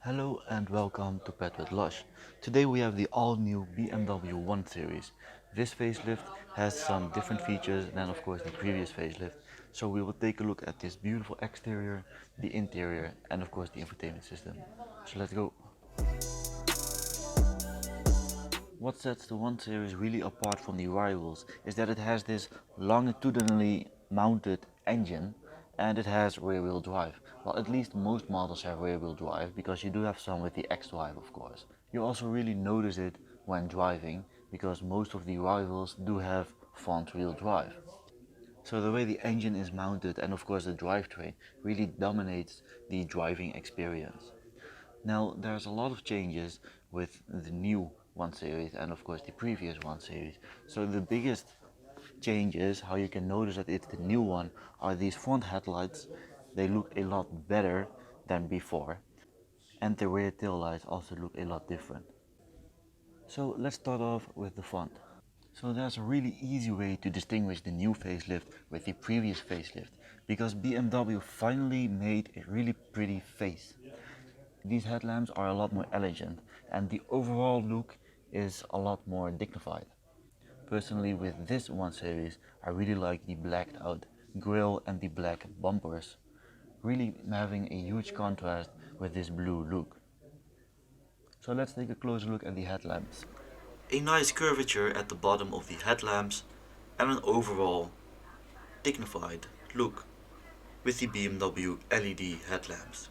Hello and welcome to Petrit Lush. Today we have the all-new BMW 1 Series. This facelift has some different features than of course the previous facelift. So we will take a look at this beautiful exterior, the interior and of course the infotainment system. So let's go. What sets the 1 Series really apart from the rivals is that it has this longitudinally mounted engine and it has rear wheel drive. Well, at least most models have rear wheel drive because you do have some with the X-Drive of course. You also really notice it when driving because most of the rivals do have front wheel drive. So the way the engine is mounted and of course the drivetrain really dominates the driving experience. Now there's a lot of changes with the new 1 Series and of course the previous 1 Series. So the biggest changes, how you can notice that it's the new one, are these front headlights. They look a lot better than before, and the rear tail lights also look a lot different. So let's start off with the front. So there's a really easy way to distinguish the new facelift with the previous facelift, because BMW finally made a really pretty face. These headlamps are a lot more elegant and the overall look is a lot more dignified. Personally, with this 1 Series, I really like the blacked out grille and the black bumpers, really having a huge contrast with this blue look. So let's take a closer look at the headlamps. A nice curvature at the bottom of the headlamps and an overall dignified look with the BMW LED headlamps.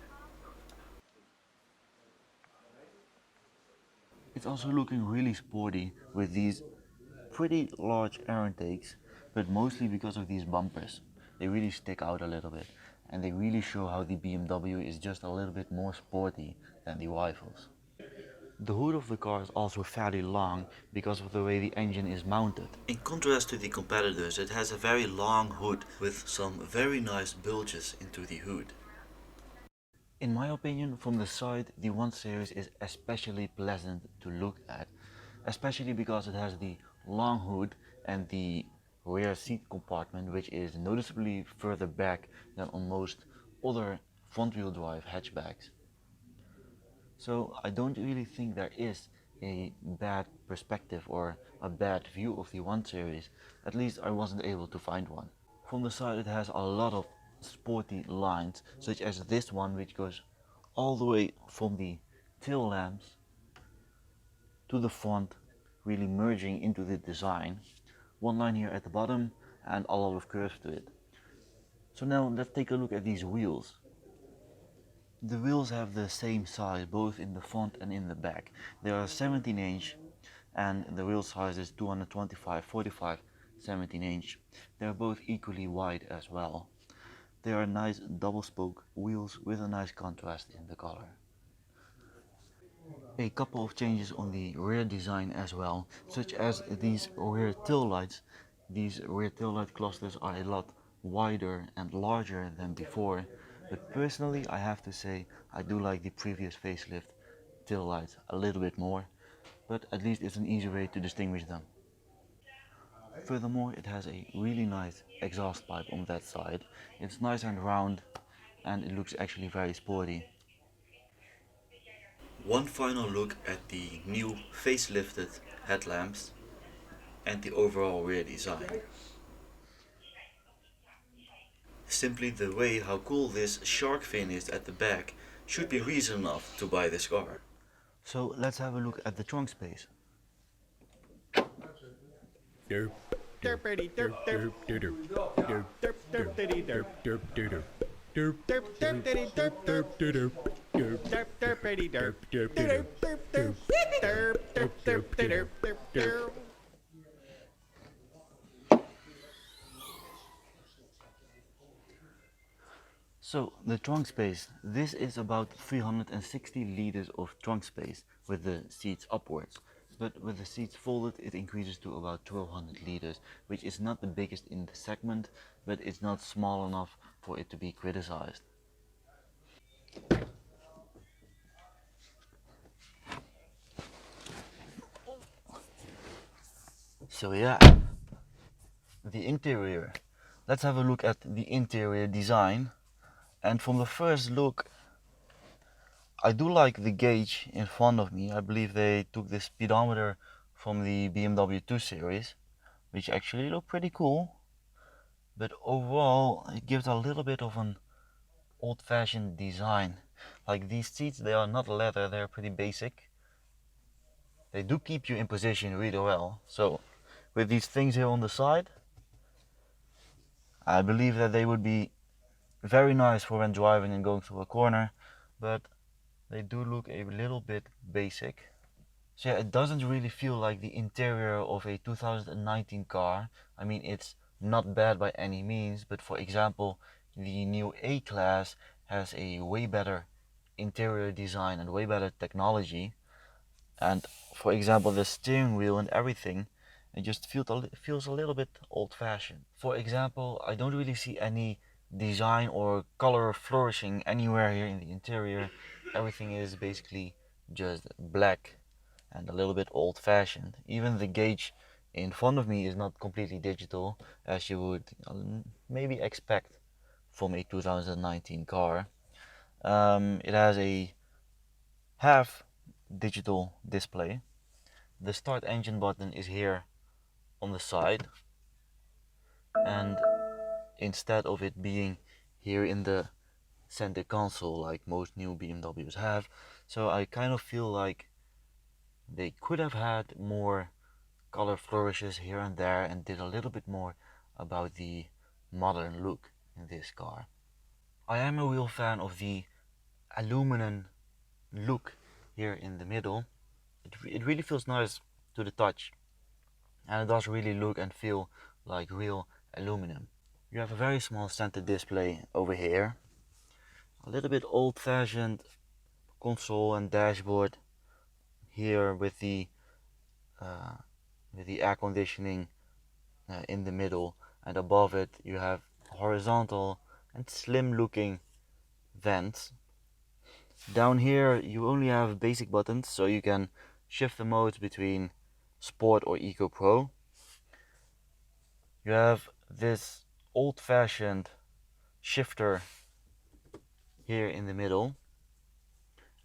It's also looking really sporty with these pretty large air intakes, but mostly because of these bumpers. They really stick out a little bit and they really show how the BMW is just a little bit more sporty than the rivals. The hood of the car is also fairly long because of the way the engine is mounted. In contrast to the competitors, it has a very long hood with some very nice bulges into the hood. In my opinion, from the side, the 1 Series is especially pleasant to look at, especially because it has the long hood and the rear seat compartment, which is noticeably further back than on most other front-wheel drive hatchbacks. So I don't really think there is a bad perspective or a bad view of the 1 Series, at least I wasn't able to find one. From the side it has a lot of sporty lines, such as this one, which goes all the way from the tail lamps to the front, really merging into the design. One line here at the bottom and a lot of curves to it. So now let's take a look at these wheels. The wheels have the same size both in the front and in the back. They are 17-inch and the wheel size is 225/45 17-inch. They are both equally wide as well. They are nice double spoke wheels with a nice contrast in the color. A couple of changes on the rear design as well, such as these rear tail lights. These rear tail light clusters are a lot wider and larger than before, but personally I have to say I do like the previous facelift tail lights a little bit more, but at least it's an easy way to distinguish them. Furthermore, it has a really nice exhaust pipe on that side. It's nice and round and it looks actually very sporty. One final look at the new facelifted headlamps and the overall rear design. Simply the way how cool this shark fin is at the back should be reason enough to buy this car. So let's have a look at the trunk space. Derp, derpity derp derp derp derp derp derpity derp derp derp derp derp derpity derp derp derp derp derp derpity derp derp derp derp derp derp derp derp derp derp. So the trunk space, this is about 360 liters of trunk space with the seats upwards. But with the seats folded it increases to about 1200 liters, which is not the biggest in the segment, but it's not small enough for it to be criticized. So yeah, the interior. Let's have a look at the interior design. And from the first look, I do like the gauge in front of me. I believe they took the speedometer from the BMW 2 Series, which actually look pretty cool. But overall, it gives a little bit of an old-fashioned design. Like these seats, they are not leather, they're pretty basic. They do keep you in position really well. So with these things here on the side, I believe that they would be very nice for when driving and going through a corner, but they do look a little bit basic. So yeah, it doesn't really feel like the interior of a 2019 car. I mean, it's not bad by any means, but for example, the new A-Class has a way better interior design and way better technology. And for example, the steering wheel and everything, it just feels a little bit old-fashioned. For example, I don't really see any design or color flourishing anywhere here in the interior. Everything is basically just black and a little bit old-fashioned. Even the gauge in front of me is not completely digital, as you would maybe expect from a 2019 car. It has a half digital display. The start engine button is here on the side, and instead of it being here in the center console like most new BMWs have, so I kind of feel like they could have had more color flourishes here and there and did a little bit more about the modern look in this car. I am a real fan of the aluminum look here in the middle. It really feels nice to the touch, and it does really look and feel like real aluminum. You have a very small center display over here, a little bit old-fashioned console and dashboard here with the air conditioning in the middle, and above it you have horizontal and slim looking vents. Down here you only have basic buttons, so you can shift the modes between Sport or Eco Pro. You have this old-fashioned shifter here in the middle,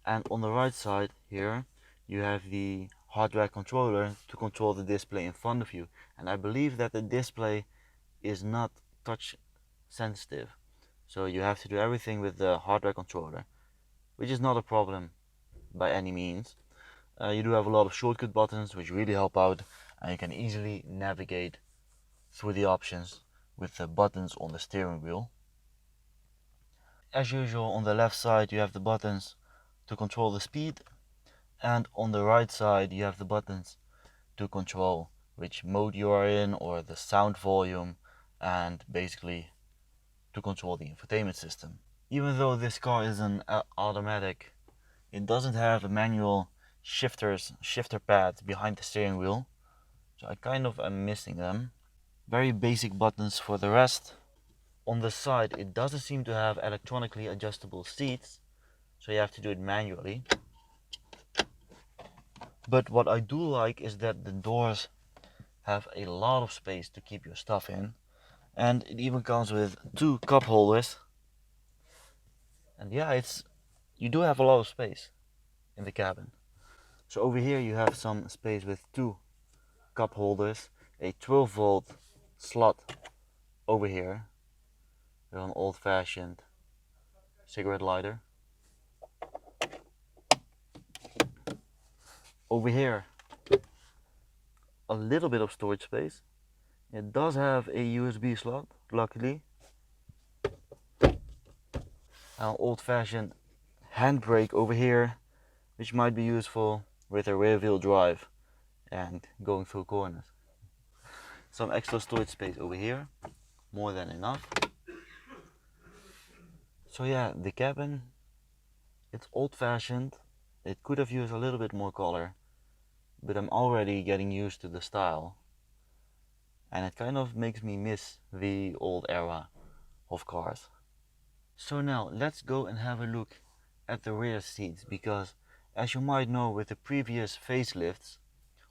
and on the right side here you have the hardware controller to control the display in front of you. And I believe that the display is not touch sensitive, so you have to do everything with the hardware controller, which is not a problem by any means. You do have a lot of shortcut buttons which really help out, and you can easily navigate through the options with the buttons on the steering wheel. As usual, on the left side you have the buttons to control the speed, and on the right side you have the buttons to control which mode you are in or the sound volume, and basically to control the infotainment system. Even though this car is an automatic, it doesn't have a manual shifter pads behind the steering wheel, so I kind of am missing them. Very basic buttons for the rest. On the side it doesn't seem to have electronically adjustable seats, so you have to do it manually. But what I do like is that the doors have a lot of space to keep your stuff in, and it even comes with 2 cup holders. And yeah, you do have a lot of space in the cabin. So over here you have some space with 2 cup holders, a 12-volt slot over here with an old-fashioned cigarette lighter. Over here a little bit of storage space. It does have a USB slot, luckily. An old-fashioned handbrake over here, which might be useful with a rear-wheel drive and going through corners. Some extra storage space over here, more than enough. So yeah, the cabin, it's old-fashioned. It could have used a little bit more color, but I'm already getting used to the style, and it kind of makes me miss the old era of cars. So now let's go and have a look at the rear seats, because as you might know, with the previous facelifts,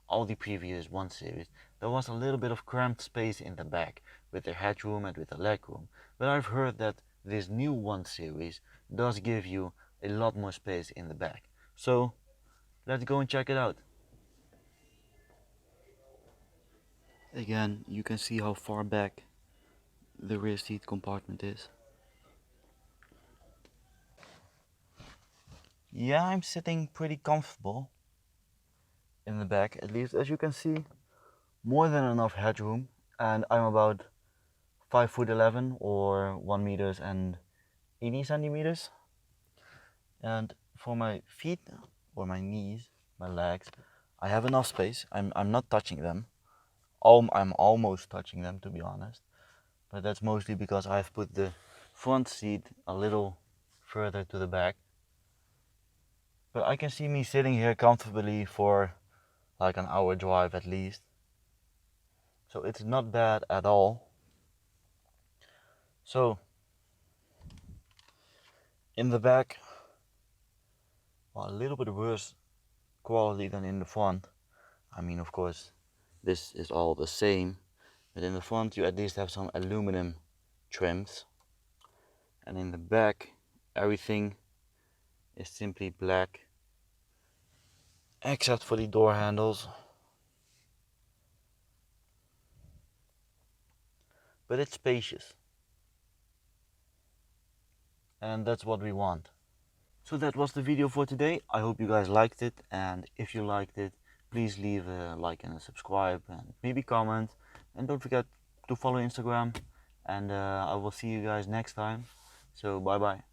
all the previous 1 Series, there was a little bit of cramped space in the back with the headroom and with the legroom. But I've heard that this new 1 Series does give you a lot more space in the back. So let's go and check it out. Again, you can see how far back the rear seat compartment is. Yeah, I'm sitting pretty comfortable in the back, at least. As you can see, more than enough headroom, and I'm about 5'11" or 1 meters and 80 centimeters. And for my feet or my knees, my legs, I have enough space. I'm not touching them. I'm almost touching them, to be honest, but that's mostly because I've put the front seat a little further to the back. But I can see me sitting here comfortably for like an hour drive at least. So it's not bad at all. So in the back, well, a little bit worse quality than in the front. I mean, of course, this is all the same, but in the front you at least have some aluminum trims, and in the back everything is simply black except for the door handles. But it's spacious, and that's what we want. So that was the video for today. I hope you guys liked it, and if you liked it, please leave a like and a subscribe and maybe comment, and don't forget to follow Instagram, and I will see you guys next time. So bye bye.